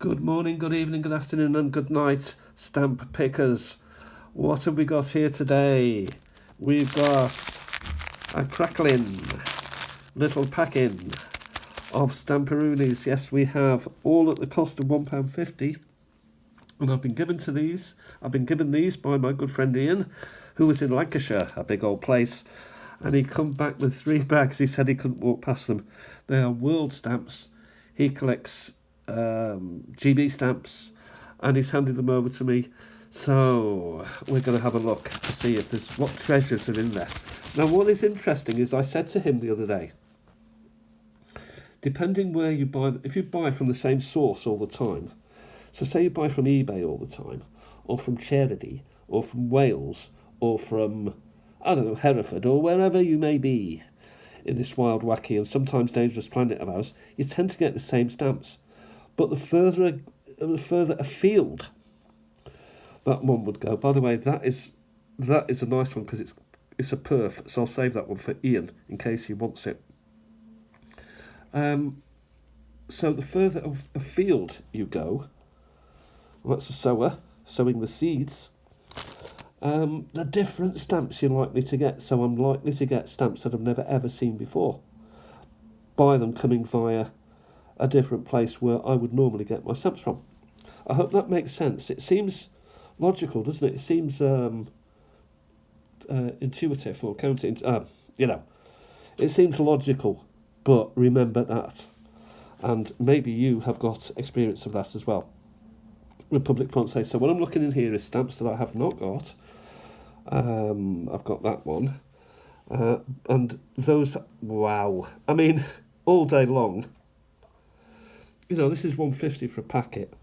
Good morning, good evening, good afternoon, and good night, stamp pickers. What have we got here today? We've got a crackling little packing of stamperoonies. Yes, we have, all at the cost of £1.50. And I've been given these by my good friend Ian, who was in Lancashire, a big old place. And he come back with 3 bags. He said he couldn't walk past them. They are world stamps. He collects GB stamps, and he's handed them over to me. So we're going to have a look to see if there's what treasures are in there. Now, what is interesting is I said to him the other day, depending where you buy, if you buy from the same source all the time, so say you buy from eBay all the time, or from Charity, or from Wales, or from, I don't know, Hereford, or wherever you may be in this wild, wacky, and sometimes dangerous planet of ours, you tend to get the same stamps. But the further afield that one would go, by the way, that is a nice one because it's a perf, so I'll save that one for Ian in case he wants it. So the further afield you go, well, that's a sower sowing the seeds. The different stamps you're likely to get. So I'm likely to get stamps that I've never ever seen before. By them coming via a different place where I would normally get my stamps from. I hope that makes sense. It seems logical, doesn't it? It seems intuitive or counter. It seems logical. But remember that, and maybe you have got experience of that as well. Republic Ponce. So what I'm looking in here is stamps that I have not got. I've got that one, and those. Wow! I mean, all day long. This is £1.50 for a packet.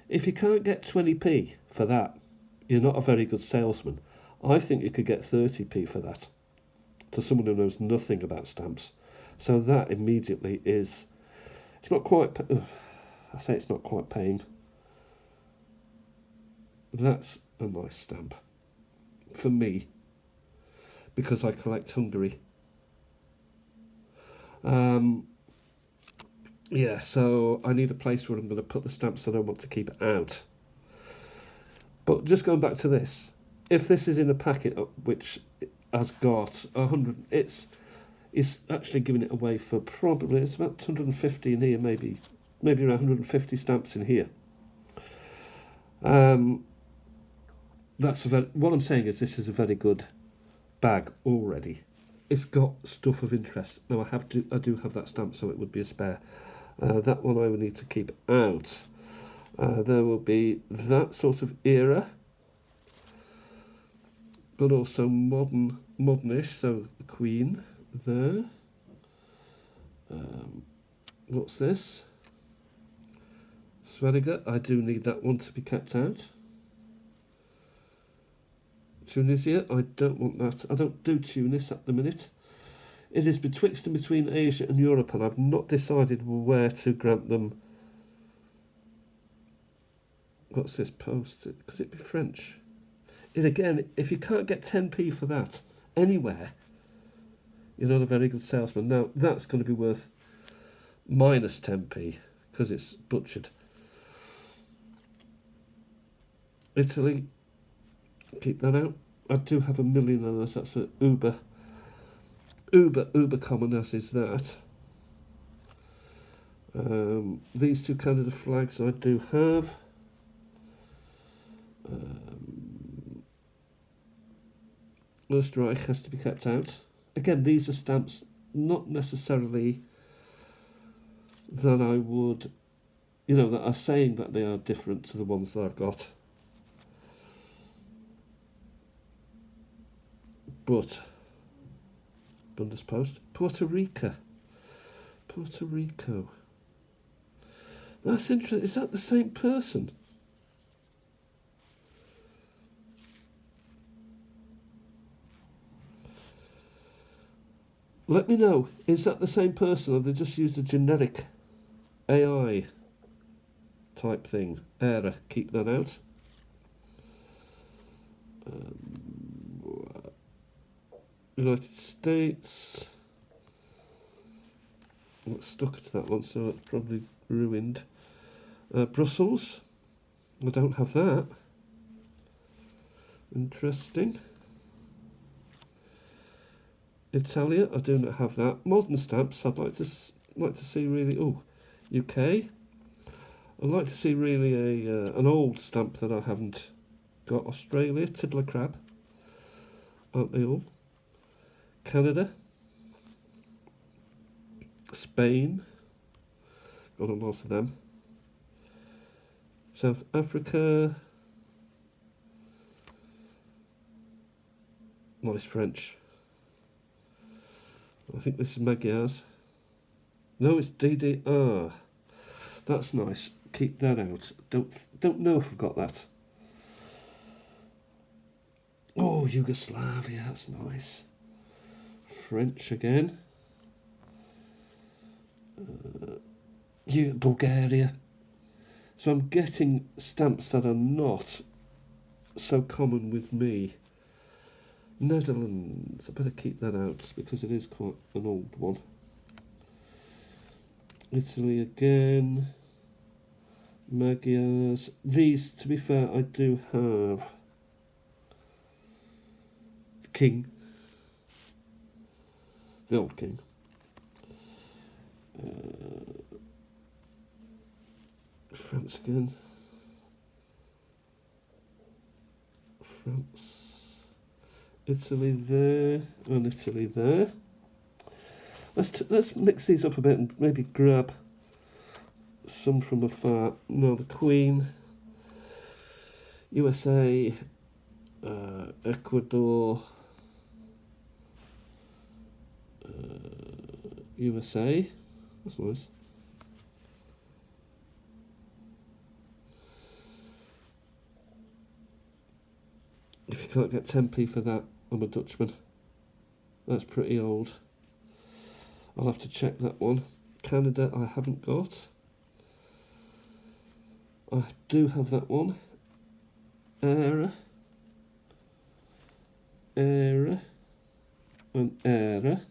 If you can't get 20p for that, you're not a very good salesman. I think you could get 30p for that to someone who knows nothing about stamps. So that immediately is. It's not quite. I say it's not quite paying. That's a nice stamp for me because I collect Hungary. So I need a place where I'm going to put the stamps that I want to keep out. But just going back to this, if this is in a packet which has got 100, it's actually giving it away for probably, it's about 250 in here, maybe around 150 stamps in here. What I'm saying is this is a very good bag already. It's got stuff of interest. Now I do have that stamp, so it would be a spare. That one I would need to keep out. There will be that sort of era, but also modernish. So the Queen there. What's this? Swediger. I do need that one to be kept out. Tunisia, I don't want that. I don't do Tunis at the minute. It is betwixt and between Asia and Europe, and I've not decided where to grant them. What's this post? Could it be French? If you can't get 10p for that anywhere, you're not a very good salesman. Now, that's going to be worth minus 10p because it's butchered. Italy. Keep that out. I do have a million of those. That's an uber common, as is that. These 2 Canada flags I do have. Österreich has to be kept out. Again, these are stamps not necessarily that I would, that are saying that they are different to the ones that I've got. But Bundespost, Puerto Rico. That's interesting. Is that the same person? Let me know. Is that the same person, or have they just used a generic AI type thing? Error. Keep that out. United States. I got stuck to that one, so it's probably ruined. Brussels, I don't have that. Interesting. Italia, I do not have that. Modern stamps, I'd like to see really. Oh, UK. I'd like to see really an old stamp that I haven't got. Australia, Tiddler Crab, aren't they all? Canada, Spain, got a lot of them. South Africa, nice French. I think this is Magyar's. No, it's DDR. That's nice. Keep that out. Don't know if I've got that. Oh, Yugoslavia, that's nice. French again. Bulgaria. So I'm getting stamps that are not so common with me. Netherlands, I better keep that out because it is quite an old one. Italy again. Magyars. These, to be fair, I do have. The King. The old King. France again. France. Italy there, and Italy there. Let's mix these up a bit and maybe grab some from afar. Now the Queen, USA, Ecuador, USA. That's nice. If you can't get 10p for that, I'm a Dutchman. That's pretty old. I'll have to check that one. Canada, I haven't got. I do have that one. Era, and Era.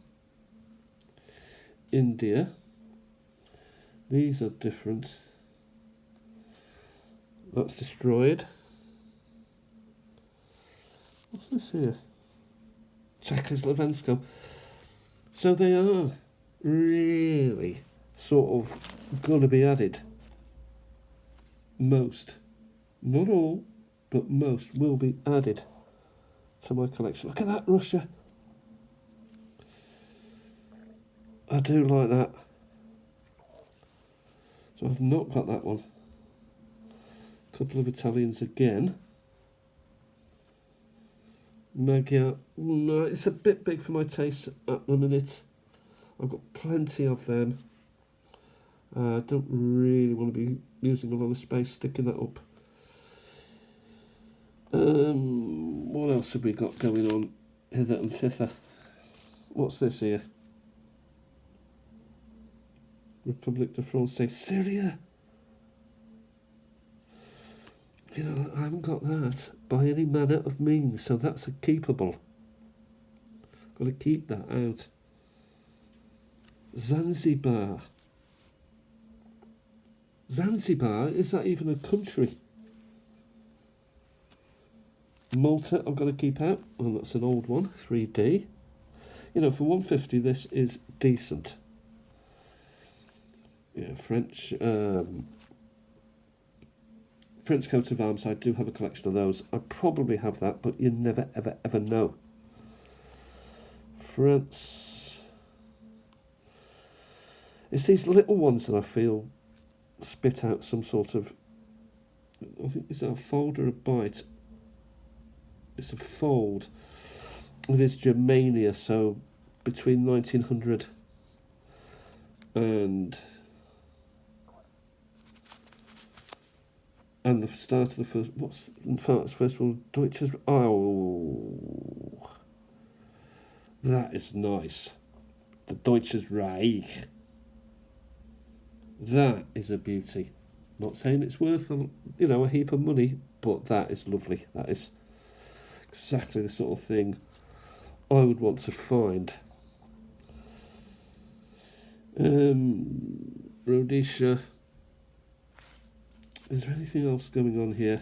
India. These are different. That's destroyed. What's this here? Czechoslovensko. So they are really sort of going to be added. Most, not all, but most will be added to my collection. Look at that, Russia. I do like that. So I've not got that one. A couple of Italians again. Magyar, no, it's a bit big for my taste at the minute. I've got plenty of them. I don't really want to be using a lot of space sticking that up. What else have we got going on hither and thither? What's this here? Republic de France, Syria. You know, I haven't got that by any manner of means, so that's a keepable. Got to keep that out. Zanzibar. Zanzibar, is that even a country? Malta, I've got to keep out. Well, that's an old one, 3D. You know, for 150, this is decent. Yeah, French coat of arms, I do have a collection of those. I probably have that, but you never, ever, ever know. France. It's these little ones that I feel spit out some sort of, I think, is that a fold or a bite? It's a fold. It is Germania, so between 1900 and the start of the first, what's the first one? Deutsches, oh, that is nice. The Deutsches Reich. That is a beauty. Not saying it's worth, a heap of money, but that is lovely. That is exactly the sort of thing I would want to find. Rhodesia. Is there anything else going on here?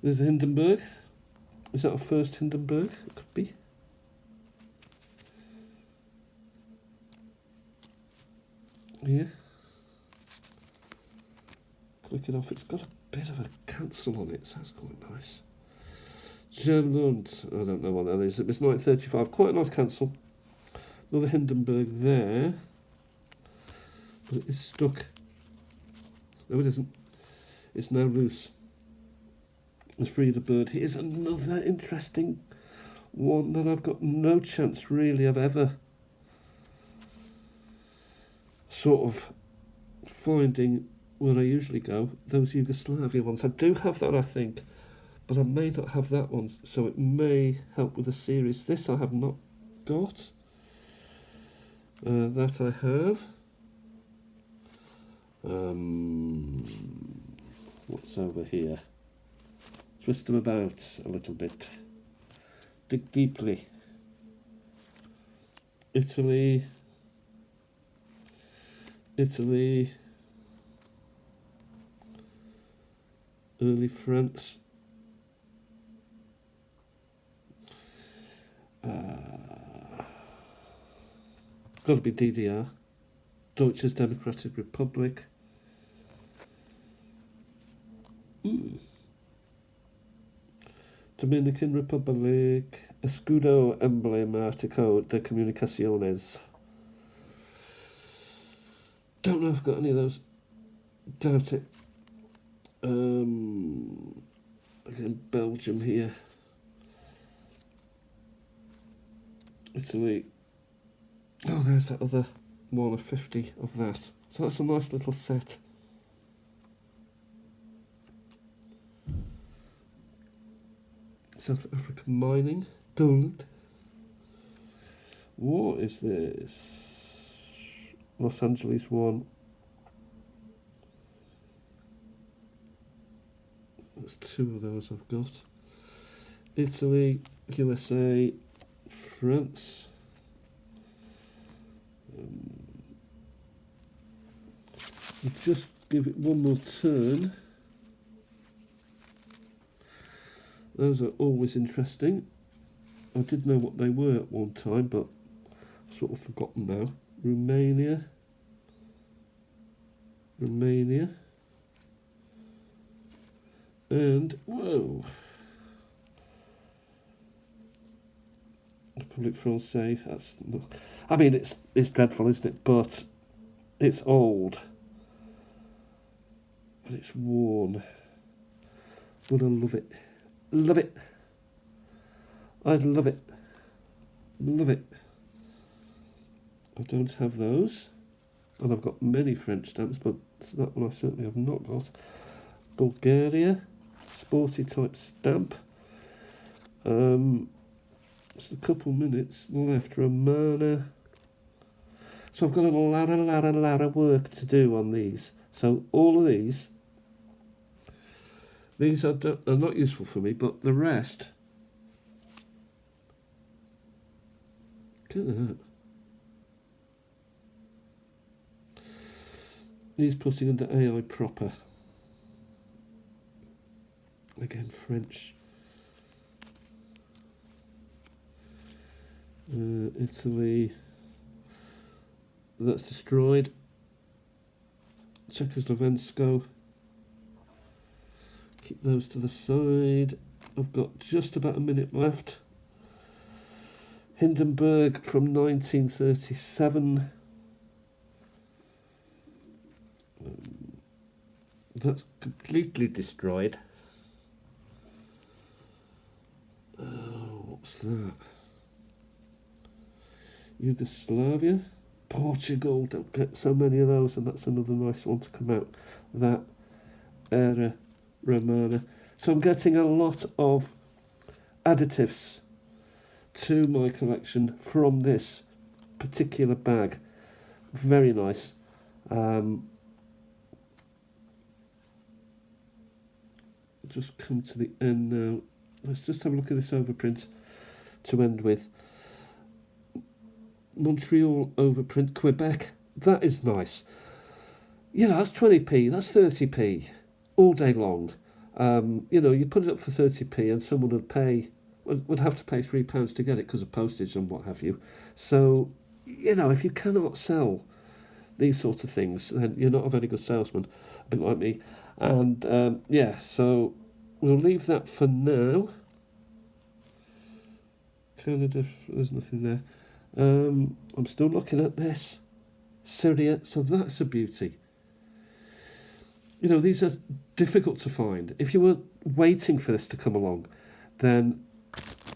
There's a Hindenburg. Is that our first Hindenburg? It could be. Yeah. Click it off. It's got a bit of a cancel on it, so that's quite nice. Gerland, I don't know what that is. It's 1935. Quite a nice cancel. Another Hindenburg there. But it is stuck. No, it isn't. It's now loose. It's free the bird. Here's another interesting one that I've got no chance really of ever sort of finding where I usually go. Those Yugoslavia ones. I do have that, I think, but I may not have that one, so it may help with the series. This I have not got. That I have. What's over here? Twist them about a little bit. Dig deeply. Italy. Early France. Got to be DDR. Deutsche Democratic Republic. Dominican Republic. Escudo emblemático de comunicaciones. Don't know if I've got any of those. Doubt it. Again, Belgium here. Italy. Oh, there's that other one of 50 of that. So that's a nice little set. South African mining. Doland. What is this? Los Angeles one. There's two of those I've got. Italy, USA, France. Just give it one more turn. Those are always interesting. I did know what they were at one time, but I've sort of forgotten now. Romania. And, whoa. Republic Française, that's not, I mean, it's dreadful, isn't it? But it's old. And it's worn. But I love it. Love it. I love it. Love it. I don't have those. And I've got many French stamps, but that one I certainly have not got. Bulgaria. Sporty type stamp. Just a couple minutes left. Romana. So I've got a lot of work to do on these. So all of these are not useful for me, but the rest. Look at that. These putting under AI proper. Again, French. Italy. That's destroyed. Czechoslovensko. Keep those to the side. I've got just about a minute left. Hindenburg from 1937. That's completely destroyed. What's that? Yugoslavia. Portugal. Don't get so many of those, and that's another nice one to come out. That Era Romana. So I'm getting a lot of additives to my collection from this particular bag. Very nice. Just come to the end now. Let's just have a look at this overprint to end with. Montreal overprint, Quebec. That is nice. You know, that's 20p, that's 30p all day long. You know, you put it up for 30p and someone would have to pay £3 to get it because of postage and what have you. So, you know, if you cannot sell these sorts of things, then you're not a very good salesman, a bit like me. And yeah, so we'll leave that for now. There's nothing there. I'm still looking at this. Syria, so that's a beauty. You know, these are difficult to find. If you were waiting for this to come along, then,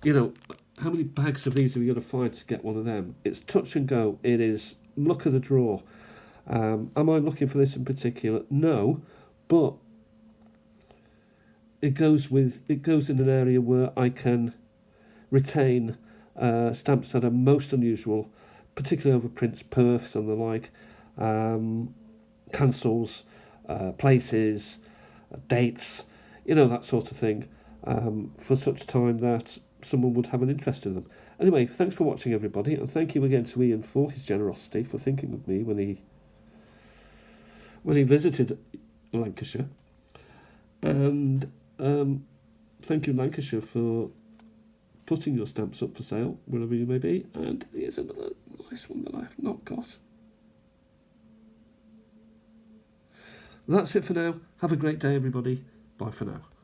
you know, how many bags of these are you going to find to get one of them? It's touch and go. It is luck of the draw. Am I looking for this in particular? No, but it goes in an area where I can retain stamps that are most unusual, particularly over prints, perfs and the like, cancels, places, dates, you know, that sort of thing, for such time that someone would have an interest in them. Anyway, thanks for watching, everybody, and thank you again to Ian for his generosity, for thinking of me when he visited Lancashire, and thank you, Lancashire, for putting your stamps up for sale wherever you may be. And here's another nice one that I have not got. That's it for now. Have a great day, everybody. Bye for now.